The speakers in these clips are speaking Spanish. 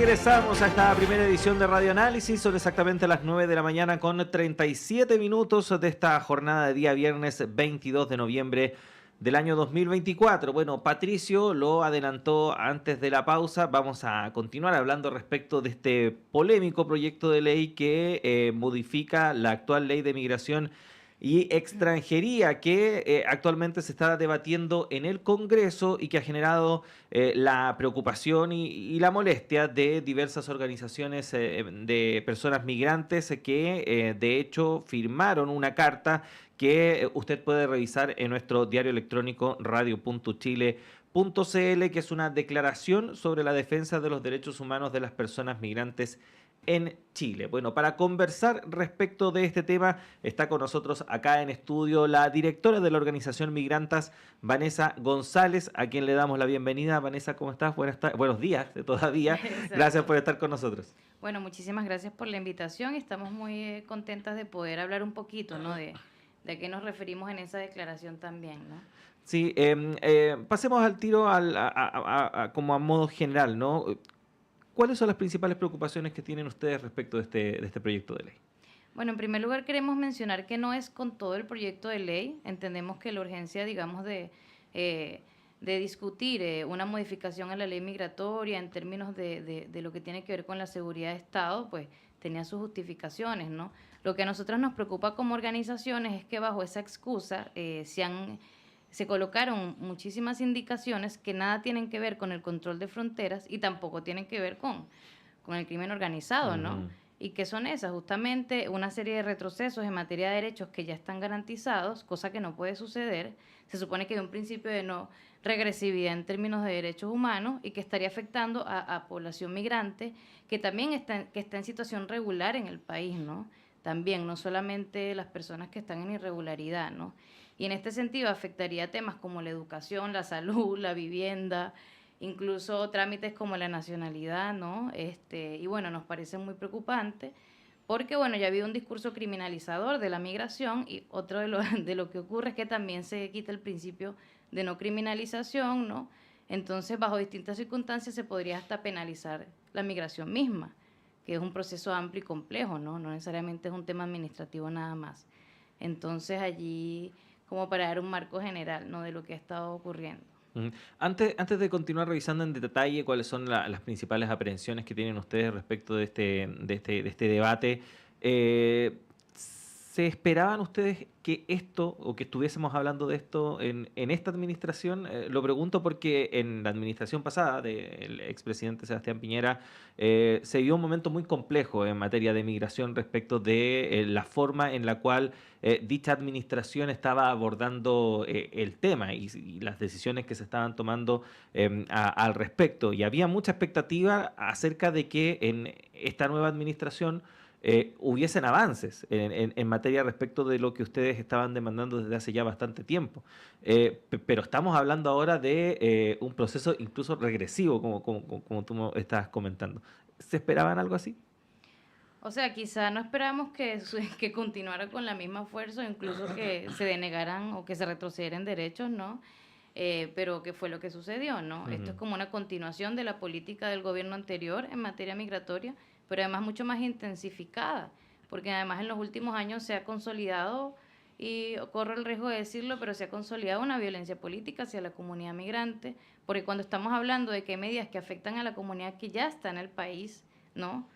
Regresamos a esta primera edición de Radio Análisis. Son exactamente las 9 de la mañana con 37 minutos de esta jornada de día viernes 22 de noviembre del año 2024. Bueno, Patricio lo adelantó antes de la pausa. Vamos a continuar hablando respecto de este polémico proyecto de ley que modifica la actual ley de migración y extranjería que actualmente se está debatiendo en el Congreso y que ha generado la preocupación y la molestia de diversas organizaciones de personas migrantes que de hecho firmaron una carta que usted puede revisar en nuestro diario electrónico radio.chile.cl, que es una declaración sobre la defensa de los derechos humanos de las personas migrantes en Chile. Bueno, para conversar respecto de este tema está con nosotros acá en estudio la directora de la organización Migrantas, Vanessa González, a quien le damos la bienvenida. Vanessa, ¿cómo estás? Buenos días todavía. Exacto. Gracias por estar con nosotros. Bueno, muchísimas gracias por la invitación. Estamos muy contentas de poder hablar un poquito, ¿no? De qué nos referimos en esa declaración también, ¿no? Sí, pasemos al tiro como a modo general, ¿no? ¿Cuáles son las principales preocupaciones que tienen ustedes respecto de este proyecto de ley? Bueno, en primer lugar queremos mencionar que no es con todo el proyecto de ley. Entendemos que la urgencia, digamos, de discutir una modificación a la ley migratoria en términos de lo que tiene que ver con la seguridad de Estado, pues tenía sus justificaciones, ¿no? Lo que a nosotros nos preocupa como organizaciones es que bajo esa excusa se colocaron muchísimas indicaciones que nada tienen que ver con el control de fronteras y tampoco tienen que ver con el crimen organizado, ¿no? ¿Y qué son esas? Justamente una serie de retrocesos en materia de derechos que ya están garantizados, cosa que no puede suceder. Se supone que hay un principio de no regresividad en términos de derechos humanos y que estaría afectando a población migrante que también está en situación regular en el país, ¿no? También, no solamente las personas que están en irregularidad, ¿no? Y en este sentido afectaría temas como la educación, la salud, la vivienda, incluso trámites como la nacionalidad, ¿no? Y bueno, nos parece muy preocupante porque, bueno, ya ha habido un discurso criminalizador de la migración y otro de lo que ocurre es que también se quita el principio de no criminalización, ¿no? Entonces, bajo distintas circunstancias se podría hasta penalizar la migración misma, que es un proceso amplio y complejo, ¿no? No necesariamente es un tema administrativo nada más. Entonces, allí, como para dar un marco general, ¿no? De lo que ha estado ocurriendo. Antes de continuar revisando en detalle cuáles son las principales aprehensiones que tienen ustedes respecto de este debate, ¿se esperaban ustedes que esto o que estuviésemos hablando de esto en esta administración? Lo pregunto porque en la administración pasada del expresidente Sebastián Piñera se vivió un momento muy complejo en materia de migración respecto de la forma en la cual dicha administración estaba abordando el tema y las decisiones que se estaban tomando al respecto. Y había mucha expectativa acerca de que en esta nueva administración hubiesen avances en materia respecto de lo que ustedes estaban demandando desde hace ya bastante tiempo. Pero estamos hablando ahora de un proceso incluso regresivo, como tú estás comentando. ¿Se esperaban algo así? O sea, quizá no esperábamos que continuara con la misma fuerza, o incluso que se denegaran o que se retrocedieran derechos, ¿no? Pero ¿qué fue lo que sucedió, no? Esto es como una continuación de la política del gobierno anterior en materia migratoria, pero además mucho más intensificada, porque además en los últimos años se ha consolidado, y corro el riesgo de decirlo, pero se ha consolidado una violencia política hacia la comunidad migrante, porque cuando estamos hablando de que hay medidas que afectan a la comunidad que ya está en el país, ¿no?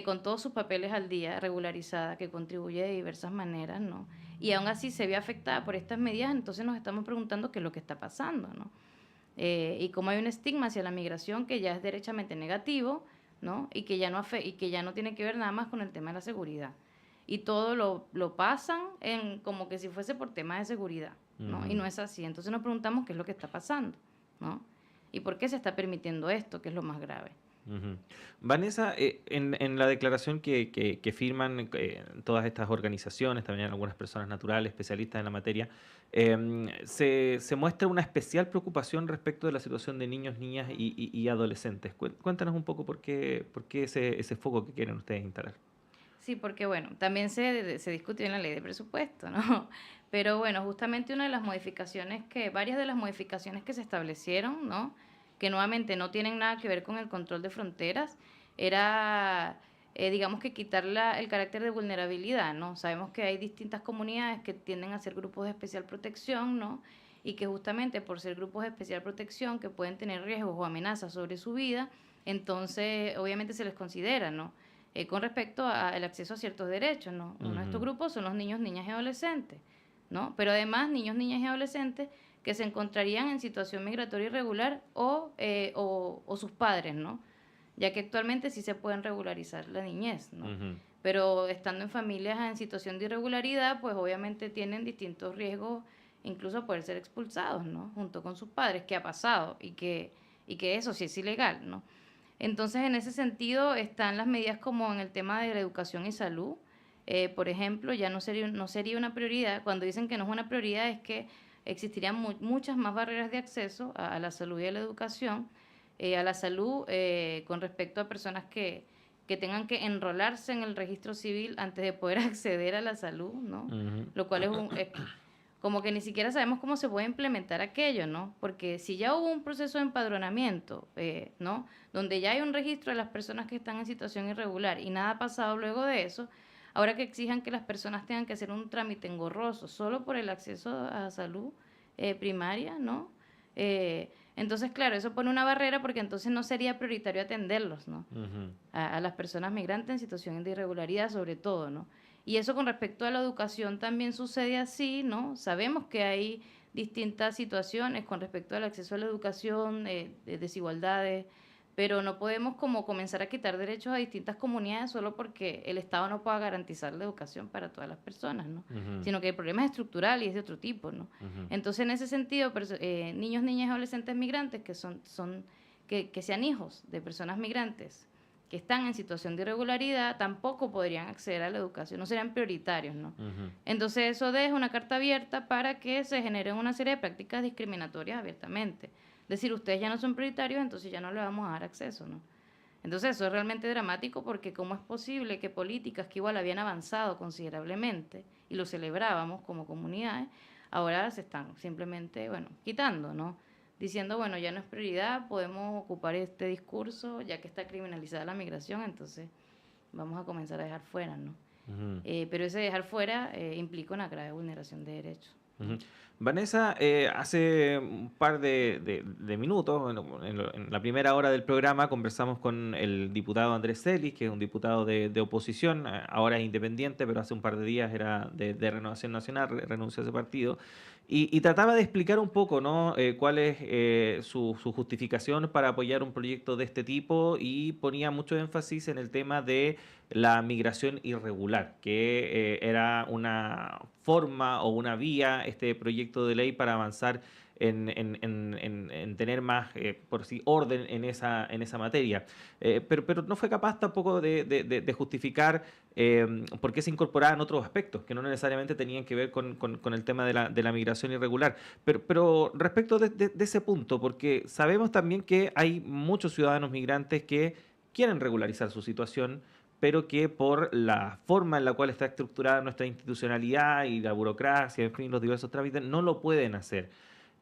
Con todos sus papeles al día, regularizada, que contribuye de diversas maneras, ¿no? Y aún así se ve afectada por estas medidas, entonces nos estamos preguntando qué es lo que está pasando, ¿no? Y cómo hay un estigma hacia la migración que ya es derechamente negativo, ¿no? Y que ya no tiene que ver nada más con el tema de la seguridad. Y todo lo pasan como que si fuese por temas de seguridad, ¿no? Y no es así. Entonces nos preguntamos qué es lo que está pasando, ¿no? Y por qué se está permitiendo esto, que es lo más grave. Vanessa, en la declaración que firman todas estas organizaciones, también algunas personas naturales, especialistas en la materia, se muestra una especial preocupación respecto de la situación de niños, niñas y adolescentes. Cuéntanos un poco por qué ese foco que quieren ustedes instalar. Sí, porque bueno, también se discutió en la ley de presupuesto, ¿no? Pero bueno, justamente varias de las modificaciones que se establecieron, ¿no? Que nuevamente no tienen nada que ver con el control de fronteras, era, digamos que quitar el carácter de vulnerabilidad, ¿no? Sabemos que hay distintas comunidades que tienden a ser grupos de especial protección, ¿no? Y que justamente por ser grupos de especial protección que pueden tener riesgos o amenazas sobre su vida, entonces obviamente se les considera, ¿no? Con respecto al acceso a ciertos derechos, ¿no? Uno de estos grupos son los niños, niñas y adolescentes, ¿no? Pero además niños, niñas y adolescentes que se encontrarían en situación migratoria irregular o sus padres, ¿no? Ya que actualmente sí se pueden regularizar la niñez, ¿no? Pero estando en familias en situación de irregularidad, pues obviamente tienen distintos riesgos, incluso a poder ser expulsados, ¿no? Junto con sus padres, que ha pasado y que eso sí es ilegal, ¿no? Entonces, en ese sentido, están las medidas como en el tema de la educación y salud. Por ejemplo, ya no sería una prioridad. Cuando dicen que no es una prioridad, es que existirían muchas más barreras de acceso a la salud y a la educación. A la salud con respecto a personas que tengan que enrolarse en el registro civil antes de poder acceder a la salud, ¿no? Lo cual es como que ni siquiera sabemos cómo se puede implementar aquello, ¿no? Porque si ya hubo un proceso de empadronamiento, ¿no? Donde ya hay un registro de las personas que están en situación irregular y nada ha pasado luego de eso, ahora que exijan que las personas tengan que hacer un trámite engorroso solo por el acceso a salud primaria, ¿no? Entonces, claro, eso pone una barrera porque entonces no sería prioritario atenderlos, ¿no? A las personas migrantes en situación de irregularidad sobre todo, ¿no? Y eso con respecto a la educación también sucede así, ¿no? Sabemos que hay distintas situaciones con respecto al acceso a la educación, de desigualdades, pero no podemos como comenzar a quitar derechos a distintas comunidades solo porque el Estado no pueda garantizar la educación para todas las personas, ¿no? Sino que el problema es estructural y es de otro tipo, ¿no? Entonces, en ese sentido, niños, niñas y adolescentes migrantes que sean hijos de personas migrantes que están en situación de irregularidad tampoco podrían acceder a la educación, no serían prioritarios, ¿no? Entonces eso deja una carta abierta para que se generen una serie de prácticas discriminatorias abiertamente. Es decir, ustedes ya no son prioritarios, entonces ya no le vamos a dar acceso, ¿no? Entonces eso es realmente dramático porque cómo es posible que políticas que igual habían avanzado considerablemente y lo celebrábamos como comunidades, ahora se están simplemente, bueno, quitando, ¿no? Diciendo, bueno, ya no es prioridad, podemos ocupar este discurso, ya que está criminalizada la migración, entonces vamos a comenzar a dejar fuera, ¿no? Pero ese dejar fuera implica una grave vulneración de derechos. Vanessa, hace un par de minutos, en la primera hora del programa, conversamos con el diputado Andrés Celis, que es un diputado de oposición, ahora es independiente, pero hace un par de días era de Renovación Nacional, renunció a ese partido, y trataba de explicar un poco, ¿no? Cuál es su justificación para apoyar un proyecto de este tipo y ponía mucho énfasis en el tema de la migración irregular, que era una forma o una vía, este proyecto de ley para avanzar en tener más, por sí, orden en esa materia. Pero no fue capaz tampoco de justificar por qué se incorporaban otros aspectos que no necesariamente tenían que ver con el tema de la migración irregular. Pero respecto de ese punto, porque sabemos también que hay muchos ciudadanos migrantes que quieren regularizar su situación, pero que por la forma en la cual está estructurada nuestra institucionalidad y la burocracia, en fin, los diversos trámites, no lo pueden hacer.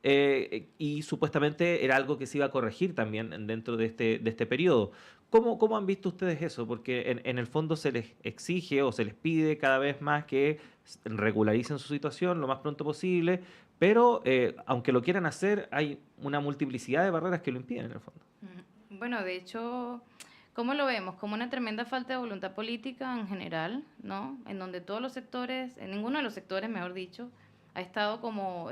Y supuestamente era algo que se iba a corregir también dentro de este periodo. ¿Cómo han visto ustedes eso? Porque en el fondo se les exige o se les pide cada vez más que regularicen su situación lo más pronto posible, pero aunque lo quieran hacer, hay una multiplicidad de barreras que lo impiden en el fondo. Bueno, de hecho, ¿cómo lo vemos? Como una tremenda falta de voluntad política en general, ¿no? En donde todos los sectores, en ninguno de los sectores, mejor dicho, ha estado como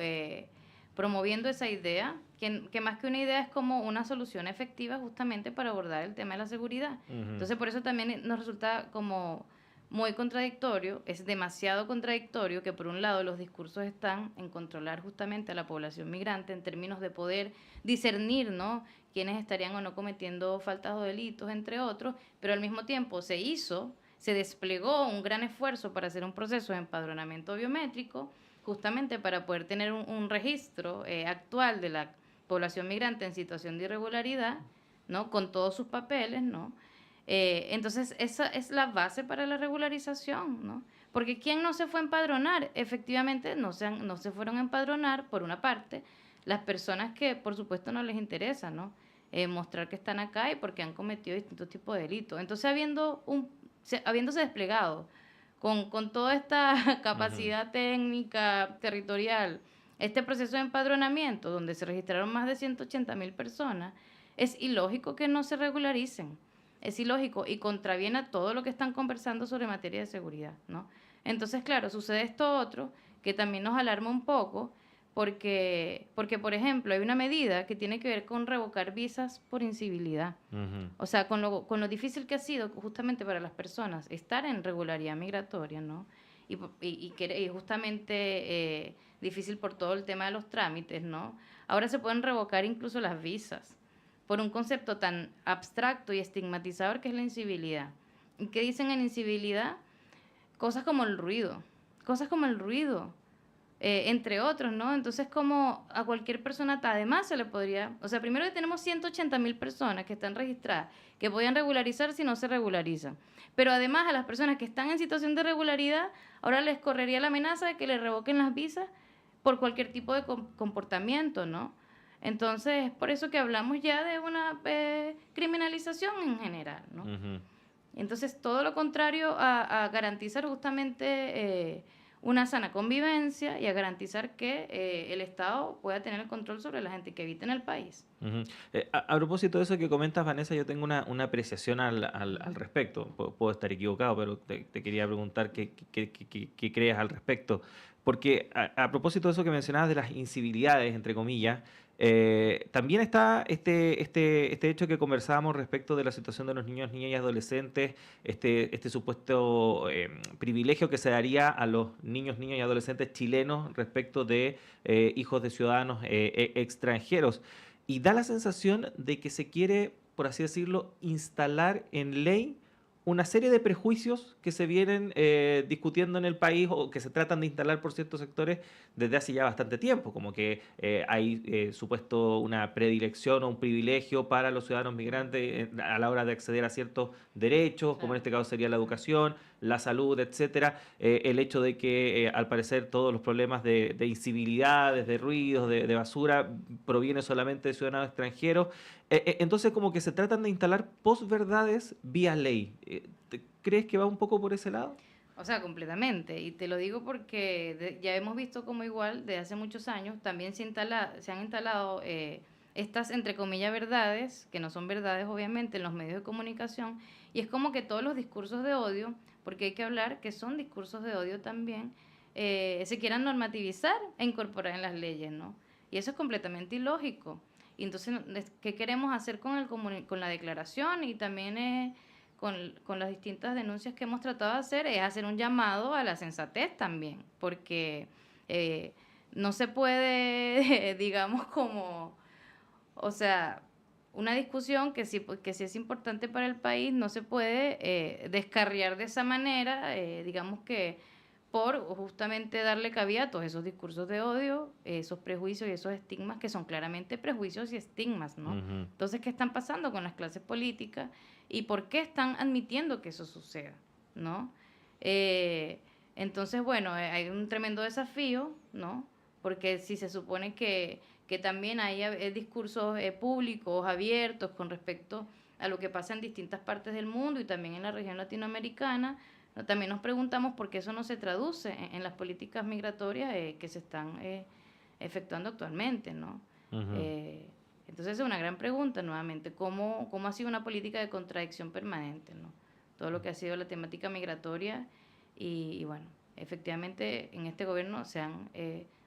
promoviendo esa idea, que más que una idea es como una solución efectiva justamente para abordar el tema de la seguridad. Entonces, por eso también nos resulta como muy contradictorio, es demasiado contradictorio que por un lado los discursos están en controlar justamente a la población migrante en términos de poder discernir, ¿no?, quiénes estarían o no cometiendo faltas o delitos, entre otros, pero al mismo tiempo se desplegó un gran esfuerzo para hacer un proceso de empadronamiento biométrico, justamente para poder tener un registro actual de la población migrante en situación de irregularidad, ¿no?, con todos sus papeles, ¿no? Entonces, esa es la base para la regularización, ¿no? Porque ¿quién no se fue a empadronar? Efectivamente, no se fueron a empadronar, por una parte, las personas que, por supuesto, no les interesa, ¿no?, mostrar que están acá y porque han cometido distintos tipos de delitos. Entonces, habiéndose desplegado con toda esta capacidad técnica, territorial, este proceso de empadronamiento, donde se registraron más de 180.000 personas, es ilógico que no se regularicen. Es ilógico y contraviene a todo lo que están conversando sobre materia de seguridad, ¿no? Entonces, claro, sucede esto otro que también nos alarma un poco, porque, por ejemplo, hay una medida que tiene que ver con revocar visas por incivilidad. Ujú. O sea, con lo difícil que ha sido justamente para las personas estar en regularidad migratoria, ¿no? Y justamente difícil por todo el tema de los trámites, ¿no? Ahora se pueden revocar incluso las visas por un concepto tan abstracto y estigmatizador que es la incivilidad. ¿Y qué dicen en incivilidad? Cosas como el ruido, cosas como el ruido, entre otros, ¿no? Entonces, como a cualquier persona, además se le podría, o sea, primero que tenemos 180.000 personas que están registradas, que podían regularizar si no se regularizan. Pero además a las personas que están en situación de regularidad, ahora les correría la amenaza de que les revoquen las visas por cualquier tipo de comportamiento, ¿no? Entonces, por eso que hablamos ya de una criminalización en general, ¿no? Ujú. Entonces, todo lo contrario a garantizar justamente una sana convivencia y a garantizar que el Estado pueda tener el control sobre la gente que habita en el país. Ujú. A propósito de eso que comentas, Vanessa, yo tengo una apreciación al respecto. Puedo estar equivocado, pero te quería preguntar qué crees al respecto. Porque a propósito de eso que mencionabas de las incivilidades, entre comillas, también está este hecho que conversábamos respecto de la situación de los niños, niñas y adolescentes, este supuesto privilegio que se daría a los niños, niñas y adolescentes chilenos respecto de hijos de ciudadanos extranjeros. Y da la sensación de que se quiere, por así decirlo, instalar en ley una serie de prejuicios que se vienen discutiendo en el país o que se tratan de instalar por ciertos sectores desde hace ya bastante tiempo, como que hay supuesto una predilección o un privilegio para los ciudadanos migrantes a la hora de acceder a ciertos derechos, como en Claro. este caso sería la educación, la salud, etcétera. El hecho de que al parecer todos los problemas de incivilidades, de ruidos, de basura proviene solamente de ciudadanos extranjeros. Entonces como que se tratan de instalar posverdades vía ley. ¿Crees que va un poco por ese lado? O sea, completamente. Y te lo digo porque ya hemos visto como igual, de hace muchos años, también se han instalado estas, entre comillas, verdades, que no son verdades obviamente, en los medios de comunicación. Y es como que todos los discursos de odio, porque hay que hablar que son discursos de odio también, se quieran normativizar e incorporar en las leyes, ¿no? Y eso es completamente ilógico. Y entonces, ¿qué queremos hacer con la declaración? Y también con las distintas denuncias que hemos tratado de hacer, es hacer un llamado a la sensatez también, porque eh, no se puede, digamos, como, o sea, una discusión que sí es importante para el país, no se puede descarriar de esa manera, digamos que por justamente darle cabida a todos esos discursos de odio, esos prejuicios y esos estigmas que son claramente prejuicios y estigmas, ¿no? Ujú. Entonces, ¿qué están pasando con las clases políticas y por qué están admitiendo que eso suceda, ¿no? Eh, entonces, bueno, hay un tremendo desafío, ¿no? Porque si se supone que también hay discursos públicos, abiertos con respecto a lo que pasa en distintas partes del mundo y también en la región latinoamericana, ¿no? También nos preguntamos por qué eso no se traduce en las políticas migratorias que se están efectuando actualmente, ¿no? Ujú. Eh, entonces es una gran pregunta nuevamente, ¿cómo ha sido una política de contradicción permanente, ¿no? Todo lo que ha sido la temática migratoria y bueno, efectivamente en este gobierno se han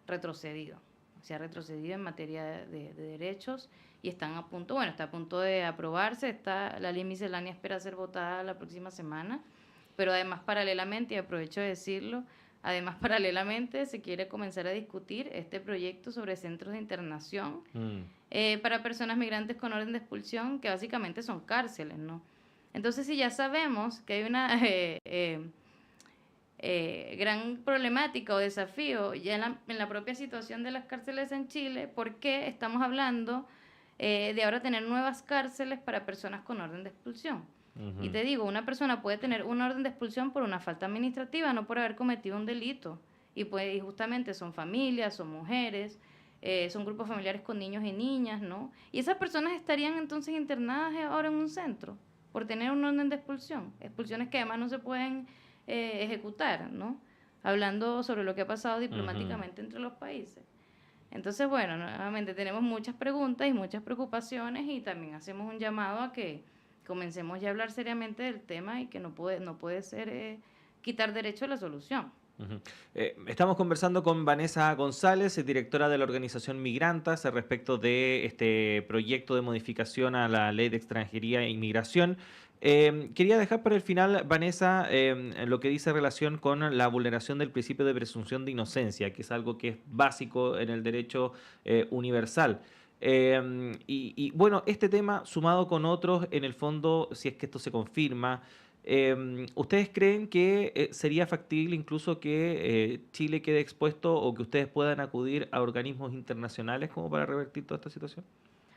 retrocedido, se ha retrocedido en materia de derechos y están a punto, bueno, está a punto de aprobarse, la ley miscelánea espera ser votada la próxima semana, pero además paralelamente, y aprovecho de decirlo, además paralelamente se quiere comenzar a discutir este proyecto sobre centros de internación Mm. para personas migrantes con orden de expulsión, que básicamente son cárceles, ¿no? Entonces, si ya sabemos que hay una gran problemática o desafío ya en la propia situación de las cárceles en Chile, ¿por qué estamos hablando de ahora tener nuevas cárceles para personas con orden de expulsión? Y Ujú. te digo, una persona puede tener una orden de expulsión por una falta administrativa, no por haber cometido un delito. Y justamente son familias, son mujeres, son grupos familiares con niños y niñas, ¿no? Y esas personas estarían entonces internadas ahora en un centro por tener un orden de expulsión, expulsiones que además no se pueden ejecutar, ¿no? Hablando sobre lo que ha pasado diplomáticamente entre los países. Entonces, bueno, nuevamente tenemos muchas preguntas y muchas preocupaciones y también hacemos un llamado a que comencemos ya a hablar seriamente del tema y que no puede ser quitar derecho a la solución. Estamos conversando con Vanessa González, directora de la organización Migrantas, respecto de este proyecto de modificación a la Ley de Extranjería e Inmigración. Quería dejar para el final, Vanessa, lo que dice relación con la vulneración del principio de presunción de inocencia, que es algo que es básico en el derecho universal. Bueno, este tema sumado con otros, en el fondo, si es que esto se confirma, ¿ustedes creen que sería factible incluso que Chile quede expuesto o que ustedes puedan acudir a organismos internacionales como para revertir toda esta situación?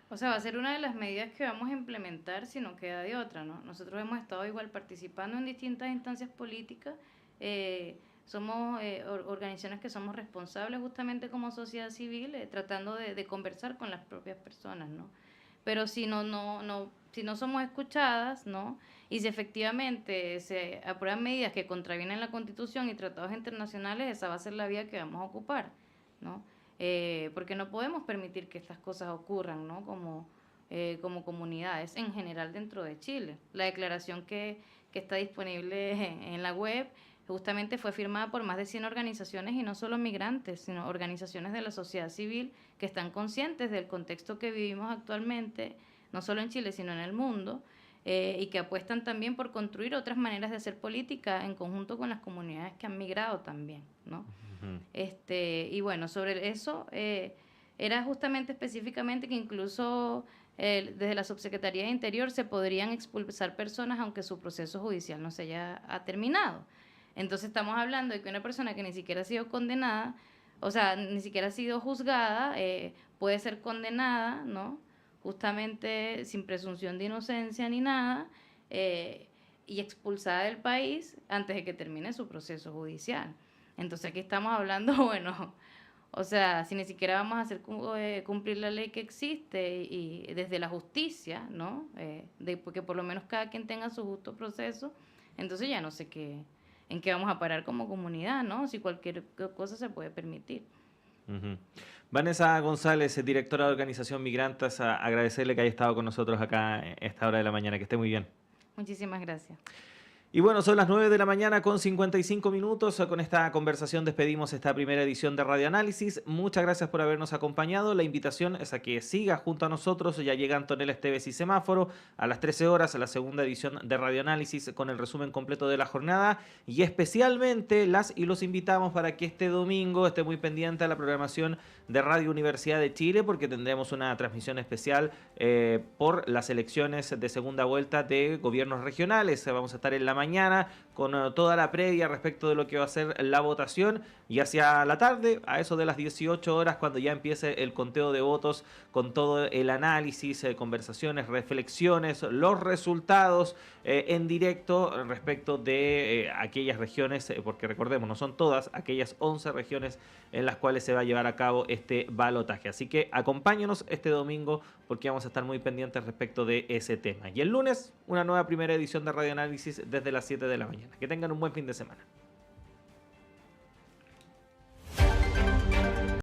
O sea, va a ser una de las medidas que vamos a implementar si no queda de otra, ¿no? Nosotros hemos estado igual participando en distintas instancias políticas, somos organizaciones que somos responsables justamente como sociedad civil, tratando de conversar con las propias personas, ¿no? Pero si no somos escuchadas, ¿no? Y si efectivamente se aprueban medidas que contravienen la Constitución y tratados internacionales, esa va a ser la vía que vamos a ocupar, ¿no? Porque no podemos permitir que estas cosas ocurran, ¿no? Como comunidades en general dentro de Chile. La declaración que está disponible en la web justamente fue firmada por más de 100 organizaciones y no solo migrantes, sino organizaciones de la sociedad civil que están conscientes del contexto que vivimos actualmente, no solo en Chile, sino en el mundo, y que apuestan también por construir otras maneras de hacer política en conjunto con las comunidades que han migrado también, ¿no? Y bueno, sobre eso era justamente específicamente que incluso desde la Subsecretaría de Interior se podrían expulsar personas aunque su proceso judicial no se haya terminado. Entonces estamos hablando de que una persona que ni siquiera ha sido condenada, o sea, ni siquiera ha sido juzgada, puede ser condenada, ¿no? Justamente sin presunción de inocencia ni nada, y expulsada del país antes de que termine su proceso judicial. Entonces aquí estamos hablando, bueno, o sea, si ni siquiera vamos a hacer cumplir la ley que existe y desde la justicia, ¿no? Porque por lo menos cada quien tenga su justo proceso, entonces ya no sé en qué vamos a parar como comunidad, ¿no? Si cualquier cosa se puede permitir. Vanessa González, directora de Organización Migrantes, agradecerle que haya estado con nosotros acá a esta hora de la mañana. Que esté muy bien. Muchísimas gracias. Y bueno, son las 9 de la mañana con 55 minutos. Con esta conversación despedimos esta primera edición de Radio Análisis. Muchas gracias por habernos acompañado. La invitación es a que siga junto a nosotros. Ya llega Antonella Esteves y Semáforo a las 13 horas a la segunda edición de Radio Análisis con el resumen completo de la jornada. Y especialmente las y los invitamos para que este domingo esté muy pendiente a la programación de Radio Universidad de Chile, porque tendremos una transmisión especial por las elecciones de segunda vuelta de gobiernos regionales. Vamos a estar en la mañana con toda la previa respecto de lo que va a ser la votación, y hacia la tarde, a eso de las 18 horas, cuando ya empiece el conteo de votos con todo el análisis, conversaciones, reflexiones, los resultados en directo respecto de aquellas regiones, porque recordemos, no son todas, aquellas 11 regiones en las cuales se va a llevar a cabo este balotaje. Así que acompáñenos este domingo porque vamos a estar muy pendientes respecto de ese tema. Y el lunes, una nueva primera edición de Radio Análisis desde las 7 de la mañana. Que tengan un buen fin de semana.